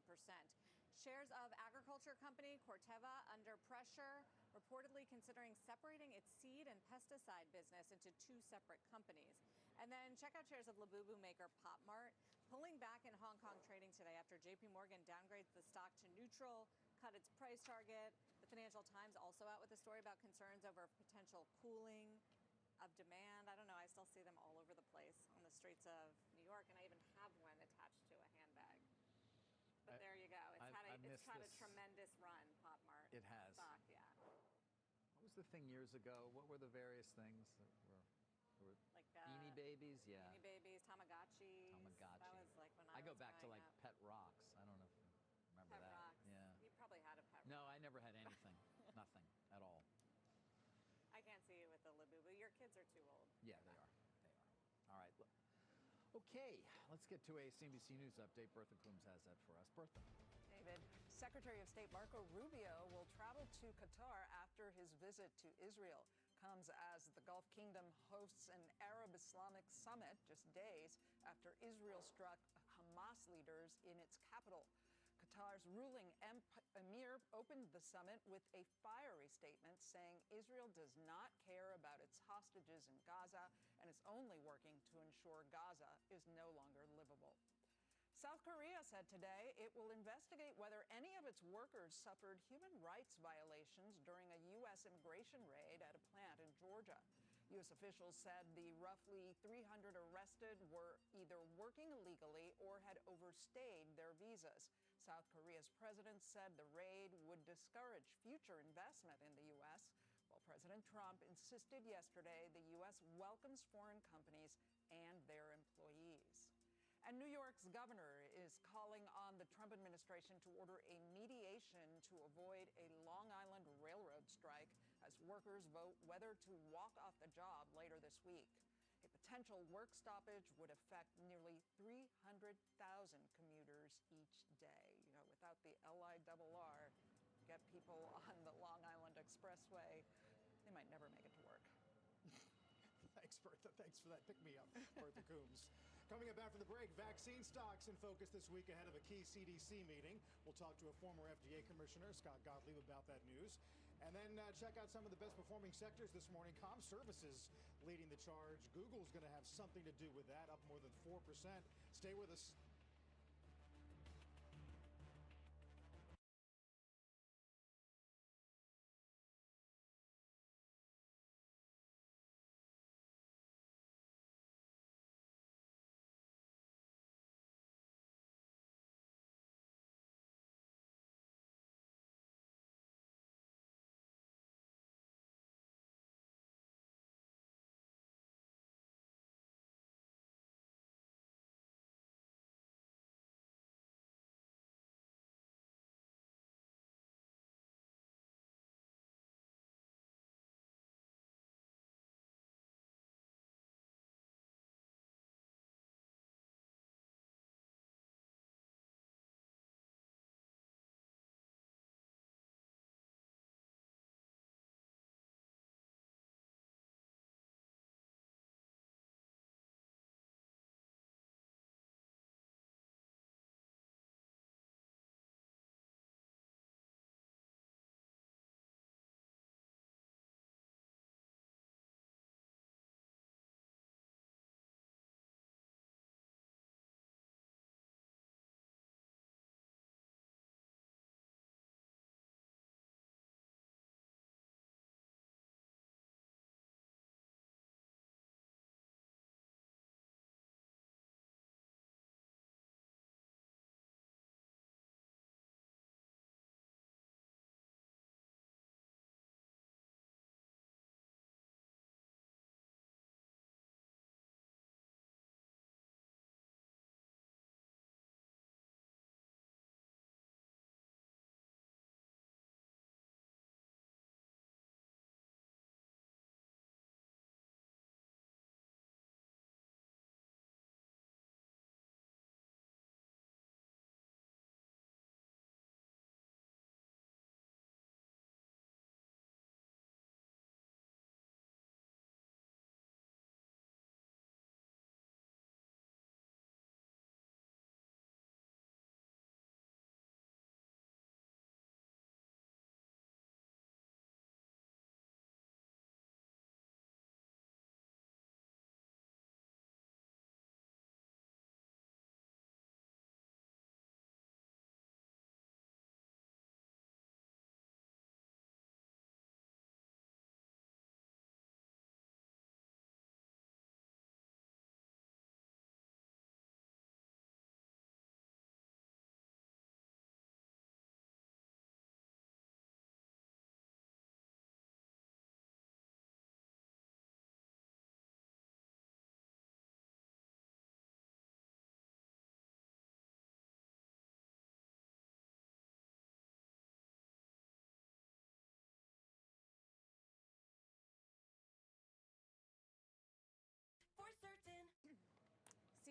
Shares of agriculture company Corteva under pressure, reportedly considering separating its seed and pesticide business into two separate companies. And then check out shares of Labubu maker Pop Mart, pulling back in Hong Kong trading today after JP Morgan downgrades the stock to neutral, cut its price target. The Financial Times also out with a story about concerns over potential cooling of demand. I don't know, I still see them all over the place on the streets of New York, and I even have one attached to a handbag. But there you go. It's had a tremendous run, Pop Mart. It has. Stock, yeah. What was the thing years ago? What were the various things that were like Beanie Babies? Yeah. Beanie Babies, Tamagotchis. Tamagotchi. That was like when I was go back to growing like up. Pet Rocks. I don't know if you remember Pet that. Rocks. Yeah. You probably had a Pet No, Rock. I never had anything. Nothing at all. I can't see you with the Labubu. Your kids are too old. Yeah, they are. They are. All right. Okay, let's get to a CNBC News update. Bertha Coombs has that for us. Bertha. David, Secretary of State Marco Rubio will travel to Qatar after his visit to Israel. Comes as the Gulf Kingdom hosts an Arab Islamic summit just days after Israel struck Hamas leaders in its capital. Qatar's ruling emir opened the summit with a fiery statement saying Israel does not care about its hostages in Gaza and is only working to ensure Gaza is no longer livable. South Korea said today it will investigate whether any of its workers suffered human rights violations during a U.S. immigration raid at a plant in Georgia. U.S. officials said the roughly 300 arrested were either working illegally or had overstayed their visas. South Korea's president said the raid would discourage future investment in the U.S., while President Trump insisted yesterday the U.S. welcomes foreign companies and their employees. And New York's governor is calling on the Trump administration to order a mediation to avoid a Long Island Railroad strike as workers vote whether to walk off the job later this week. A potential work stoppage would affect nearly 300,000 commuters each day. You know, without the LIRR, get people on the Long Island Expressway, they might never make it to work. Thanks, Bertha. Thanks for that pick-me-up, Bertha Coombs. Coming up after the break, vaccine stocks in focus this week ahead of a key CDC meeting. We'll talk to a former FDA commissioner, Scott Gottlieb, about that news. And then check out some of the best-performing sectors this morning. Comm services leading the charge. Google's going to have something to do with that, up more than 4%. Stay with us.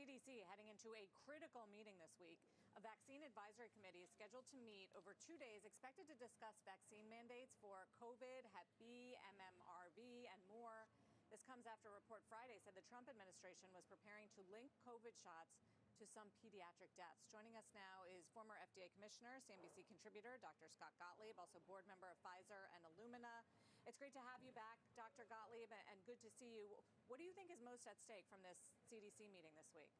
CDC heading into a critical meeting this week. A vaccine advisory committee is scheduled to meet over 2 days, expected to discuss vaccine mandates for COVID, Hep B, MMRV, and more. This comes after a report Friday said the Trump administration was preparing to link COVID shots to some pediatric deaths. Joining us now is former FDA Commissioner, CNBC contributor, Dr. Scott Gottlieb, also board member of Pfizer and Illumina. It's great to have you back, Dr. Gottlieb, and good to see you. What do you think is most at stake from this CDC meeting this week?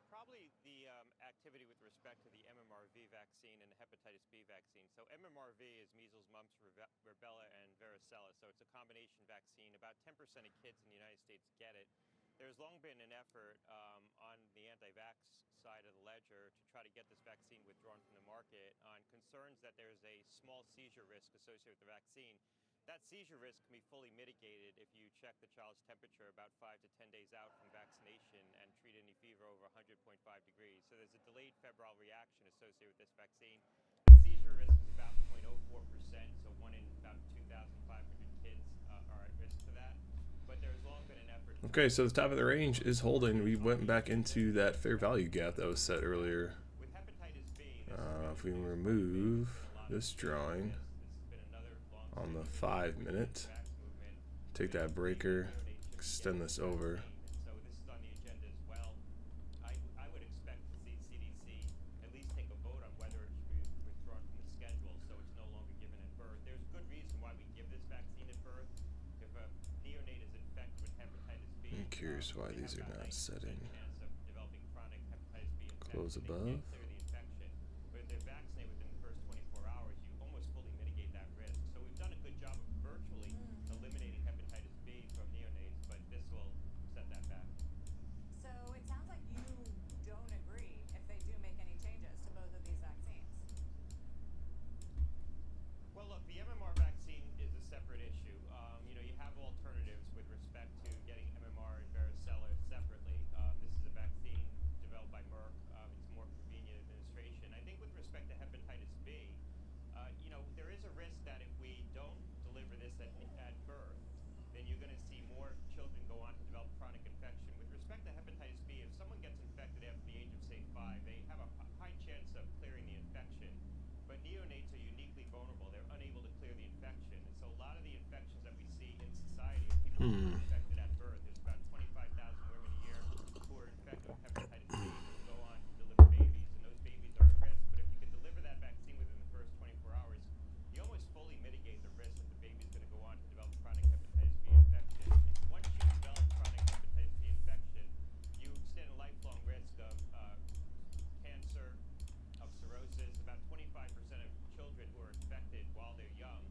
Probably the activity with respect to the MMRV vaccine and the hepatitis B vaccine. So MMRV is measles, mumps, rubella, and varicella. So it's a combination vaccine. About 10% of kids in the United States get it. There's long been an effort on the anti-vax side of the ledger to try to get this vaccine withdrawn from the market on concerns that there's a small seizure risk associated with the vaccine. That seizure risk can be fully mitigated if you check the child's temperature about 5 to 10 days out from vaccination and treat any fever over 100.5 degrees. So there's a delayed febrile reaction associated with this vaccine. The seizure risk is about 0.04%, so 1 in about 2,500 kids are at risk for that. But there's long been an effort. Okay, so the top of the range is holding. We went back into that fair value gap that was set earlier. With hepatitis B, If we remove this drawing on the 5 minute, take that breaker, extend this over. So this is on the agenda as well. I would expect to see CDC at least take a vote on whether it should be withdrawn from the schedule so it's no longer given at birth. There's good reason why we give this vaccine at birth. If a neonate is infected with hepatitis B, I'm curious why these are not setting. chance of developing chronic hepatitis B infection. Close They above. can't clear the infection. But if they're vaccinated within the first 24 hours, you almost fully mitigate that risk. So we've done a good job of virtually eliminating hepatitis B from neonates, but this will set that back. So it sounds like you don't agree if they do make any changes to both of these vaccines. Well, look, the MMR vaccine is a separate issue. You have alternatives with respect to getting MMR and varicella separately. This is a vaccine developed by Merck. It's more convenient administration. I think with respect to hepatitis B, there is a risk that if we don't deliver this at birth, then you're going to see more children go on to develop chronic infection. With respect to hepatitis B, if someone gets infected after the age of, say, 5, they have a high chance of clearing the infection. But neonates are uniquely vulnerable. They're unable to clear the infection. And so a lot of the infections that we see in society are people who are infected at birth. There's about 25,000 women a year who are infected with hepatitis B who go on to deliver babies, and those babies are at risk. But if you can deliver that vaccine within the first 24 hours, you almost fully mitigate the risk that the baby's going to go on to develop chronic hepatitis B infection. And once you develop chronic hepatitis B infection, you stand a lifelong risk of cancer, of cirrhosis. About 25% of children who are infected while they're young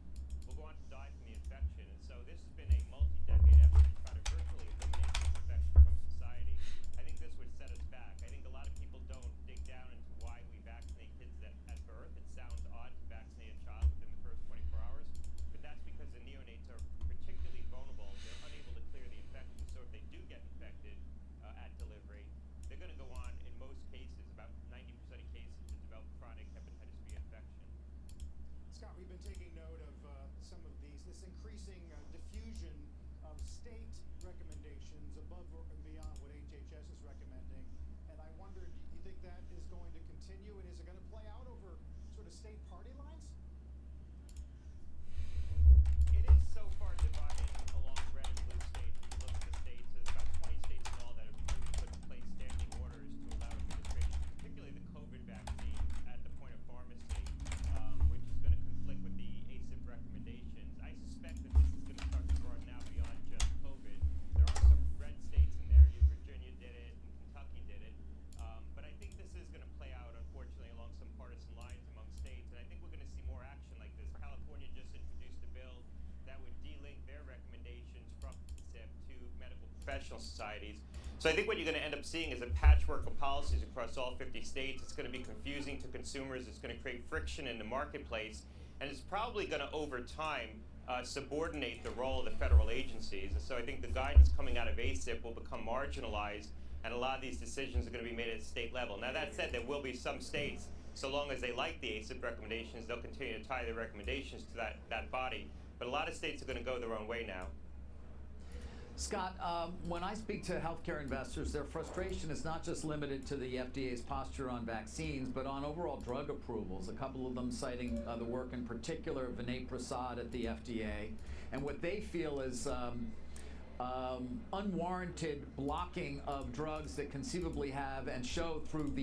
will go on to die from the infection. And so this has been a multi-decade effort to try to virtually eliminate this infection from society. I think this would set us back. I think a lot of people don't dig down into why we vaccinate kids at birth. It sounds odd to vaccinate a child within the first 24 hours, but that's because the neonates are particularly vulnerable. They're unable to clear the infection. So if they do get infected at delivery, they're going to go on, in most cases, about 90% of cases, to develop chronic hepatitis B infection. Scott, we've been taking note of some of this increasing diffusion of state recommendations above and beyond what HHS is recommending. And I wondered, do you think that is going to continue, and is it going to play out over sort of state party lines? It is so far divided along red and blue states. If you look at the states, there's about 20 states in all that have put in place standing orders to allow administration, particularly the COVID vaccine, at the point of pharmacy, which is going to conflict with the ACIP recommendations. I suspect that this is going to start to broaden out beyond just COVID. There are some red states in there. Virginia did it, and Kentucky did it. But I think this is going to play out, unfortunately, along some partisan lines among states. And I think we're going to see more action like this. California just introduced a bill that would de-link their recommendations from ACIP to medical professional societies. So I think what you're going to end up seeing is a patchwork of policies across all 50 states. It's going to be confusing to consumers. It's going to create friction in the marketplace. And it's probably going to, over time, subordinate the role of the federal agencies. And so I think the guidance coming out of ACIP will become marginalized, and a lot of these decisions are going to be made at the state level. Now, that said, there will be some states, so long as they like the ACIP recommendations, they'll continue to tie their recommendations to that body. But a lot of states are going to go their own way now. Scott, when I speak to healthcare investors, their frustration is not just limited to the FDA's posture on vaccines, but on overall drug approvals. A couple of them citing the work in particular of Vinay Prasad at the FDA, and what they feel is unwarranted blocking of drugs that conceivably have and show through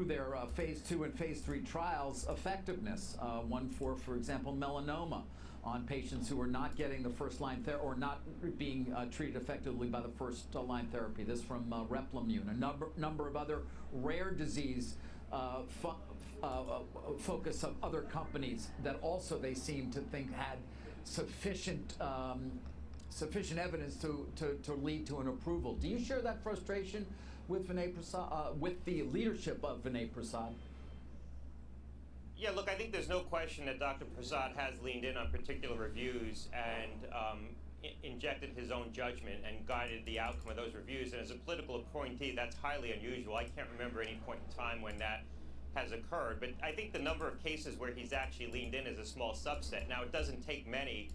their phase 2 and phase 3 trials effectiveness. One for example, melanoma on patients who are not getting the first-line therapy or not being treated effectively by the first-line therapy. This from Replimune. A number of other rare disease focus of other companies that also they seem to think had sufficient evidence to lead to an approval. Do you share that frustration with Vinay Prasad, with the leadership of Vinay Prasad? Yeah, look, I think there's no question that Dr. Prasad has leaned in on particular reviews and injected his own judgment and guided the outcome of those reviews. And as a political appointee, that's highly unusual. I can't remember any point in time when that has occurred. But I think the number of cases where he's actually leaned in is a small subset. Now, it doesn't take many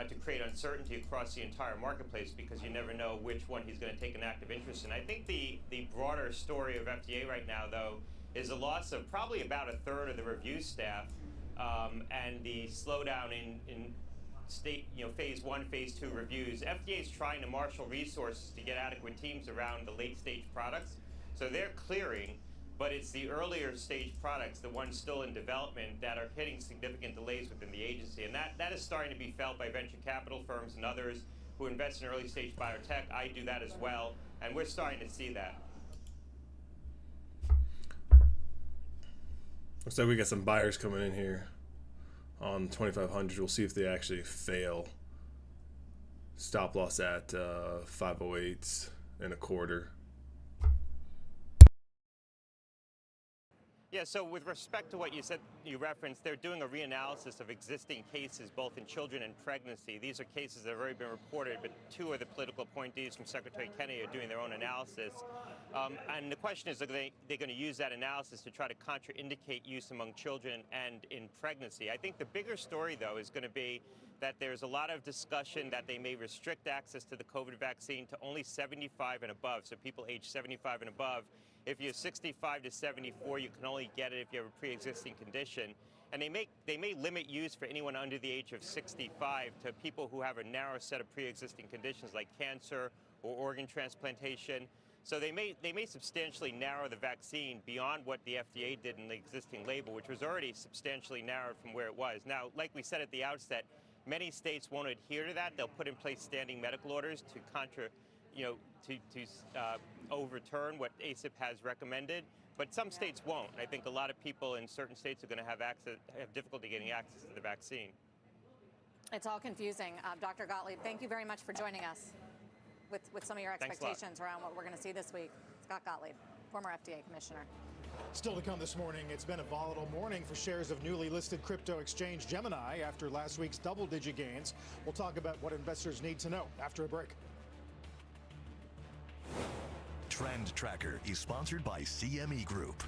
to create uncertainty across the entire marketplace because you never know which one he's going to take an active interest in. I think the broader story of FDA right now, though, is a loss of probably about a third of the review staff and the slowdown in state, phase 1, phase 2 reviews. FDA is trying to marshal resources to get adequate teams around the late stage products. So they're clearing, but it's the earlier stage products, the ones still in development, that are hitting significant delays within the agency. And that is starting to be felt by venture capital firms and others who invest in early stage biotech. I do that as well, and we're starting to see that. Looks like we got some buyers coming in here on 2,500. We'll see if they actually fail. Stop loss at 508 and a quarter. Yeah, so with respect to what you said, you referenced, they're doing a reanalysis of existing cases, both in children and pregnancy. These are cases that have already been reported, but 2 of the political appointees from Secretary Kennedy are doing their own analysis. And the question is, are they going to use that analysis to try to contraindicate use among children and in pregnancy? I think the bigger story, though, is going to be that there's a lot of discussion that they may restrict access to the COVID vaccine to only 75 and above, so people age 75 and above. If you're 65 to 74, you can only get it if you have a pre-existing condition. And they may limit use for anyone under the age of 65 to people who have a narrow set of pre-existing conditions like cancer or organ transplantation. So they may substantially narrow the vaccine beyond what the FDA did in the existing label, which was already substantially narrowed from where it was. Now, like we said at the outset, many states won't adhere to that. They'll put in place standing medical orders to overturn what ACIP has recommended, but some states won't. I think a lot of people in certain states are going to have difficulty getting access to the vaccine. It's all confusing. Dr. Gottlieb, thank you very much for joining us with some of your expectations around what we're going to see this week. Scott Gottlieb, former FDA commissioner. Still to come this morning, it's been a volatile morning for shares of newly listed crypto exchange Gemini after last week's double-digit gains. We'll talk about what investors need to know after a break. Trend Tracker is sponsored by CME Group.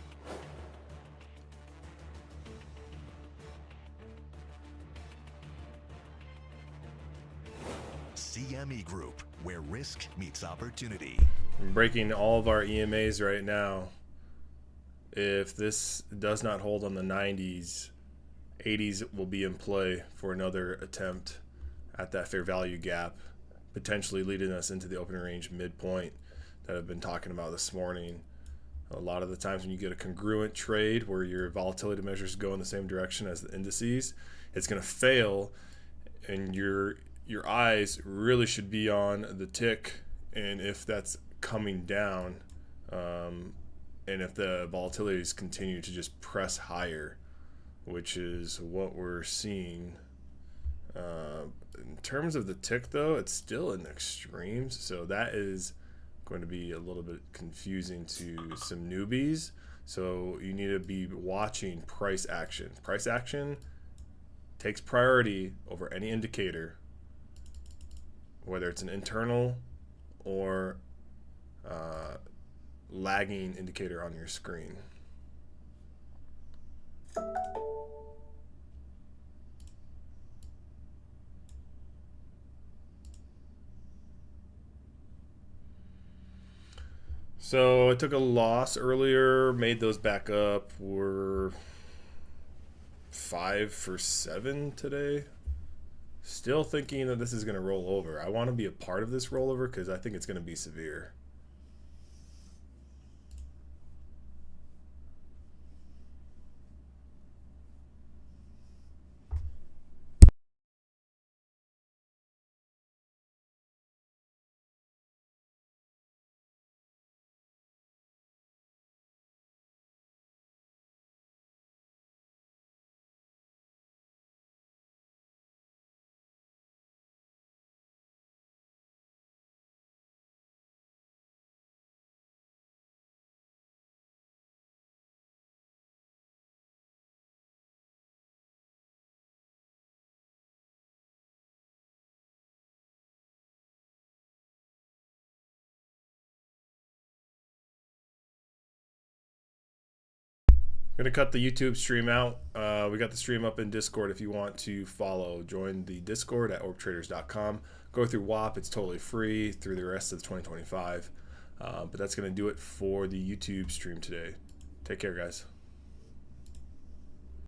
CME Group, where risk meets opportunity. I'm breaking all of our EMAs right now. If this does not hold on the 90s, 80s will be in play for another attempt at that fair value gap, potentially leading us into the opening range midpoint that I've been talking about this morning. A lot of the times when you get a congruent trade where your volatility measures go in the same direction as the indices, it's going to fail, and your eyes really should be on the tick, and if that's coming down, and if the volatilities continue to just press higher, which is what we're seeing. In terms of the tick, though, it's still in extremes, so that is going to be a little bit confusing to some newbies. So you need to be watching price action. Price action takes priority over any indicator, whether it's an internal or lagging indicator on your screen. So I took a loss earlier, made those back up. We're 5 for 7 today. Still thinking that this is going to roll over. I want to be a part of this rollover because I think it's going to be severe. Gonna cut the YouTube stream out. We got the stream up in Discord if you want to follow. Join the Discord at orbtraders.com. Go through WAP, it's totally free through the rest of 2025. But that's gonna do it for the YouTube stream today. Take care, guys.